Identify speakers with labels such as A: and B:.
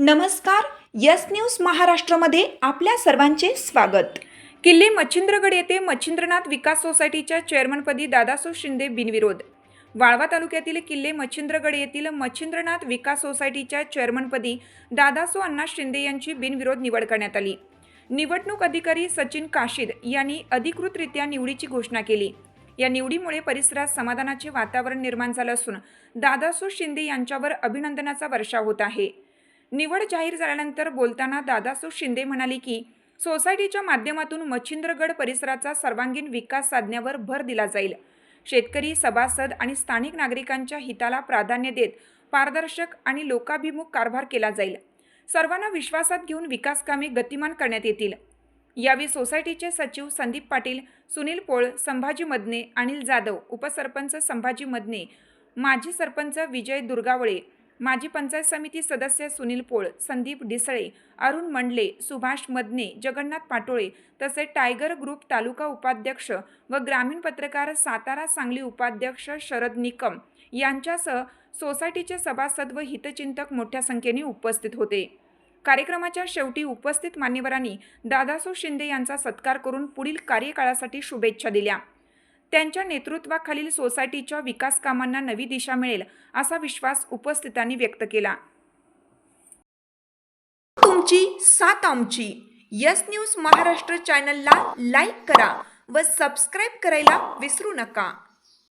A: नमस्कार. Yes news महाराष्ट्रामध्ये आपल्या सर्वांचे स्वागत.
B: किल्ले मच्छिंद्रगड येथे मच्छिंद्रनाथ विकास सोसायटीच्या चेअरमनपदी दादासो शिंदे बिनविरोध. वाळवा तालुक्यातील किल्ले मच्छिंद्रगड येथील मच्छिंद्रनाथ विकास सोसायटीच्या चेअरमनपदी दादासो अण्णा शिंदे यांची बिनविरोध निवड करण्यात आली. निवडणूक अधिकारी सचिन काशीद यांनी अधिकृतरित्या निवडीची घोषणा केली. या निवडीमुळे परिसरात समाधानाचे वातावरण निर्माण झाले असून दादासो शिंदे यांच्यावर अभिनंदनाचा वर्षाव होत आहे. निवड जाहीर झाल्यानंतर बोलताना दादासो शिंदे म्हणाले की सोसायटीच्या माध्यमातून मच्छिंद्रगड परिसराचा सर्वांगीण विकास साधण्यावर भर दिला जाईल. शेतकरी, सभासद आणि स्थानिक नागरिकांच्या हिताला प्राधान्य देत पारदर्शक आणि लोकाभिमुख कारभार केला जाईल. सर्वांना विश्वासात घेऊन विकास कामे गतिमान करण्यात येतील. यावेळी सोसायटीचे सचिव संदीप पाटील, सुनील पोळ, संभाजी मदने, अनिल जाधव, उपसरपंच संभाजी मदने, माजी सरपंच विजय दुर्गावळे, माजी पंचायत समिती सदस्य सुनील पोळ, संदीप डिसळे, अरुण मंडले, सुभाष मदने, जगन्नाथ पाटोळे तसेच टायगर ग्रुप तालुका उपाध्यक्ष व ग्रामीण पत्रकार सातारा सांगली उपाध्यक्ष शरद निकम यांच्यासह सोसायटीचे सभासद व हितचिंतक मोठ्या संख्येने उपस्थित होते. कार्यक्रमाच्या शेवटी उपस्थित मान्यवरांनी दादासो शिंदे यांचा सत्कार करून पुढील कार्यकाळासाठी शुभेच्छा दिल्या. त्यांच्या नेतृत्वाखालील सोसायटीच्या विकास कामांना नवी दिशा मिळेल असा विश्वास उपस्थितांनी व्यक्त केला.
A: तुमची साथ आमची. यस न्यूज महाराष्ट्र चॅनलला लाईक करा व सबस्क्राईब करायला विसरू नका.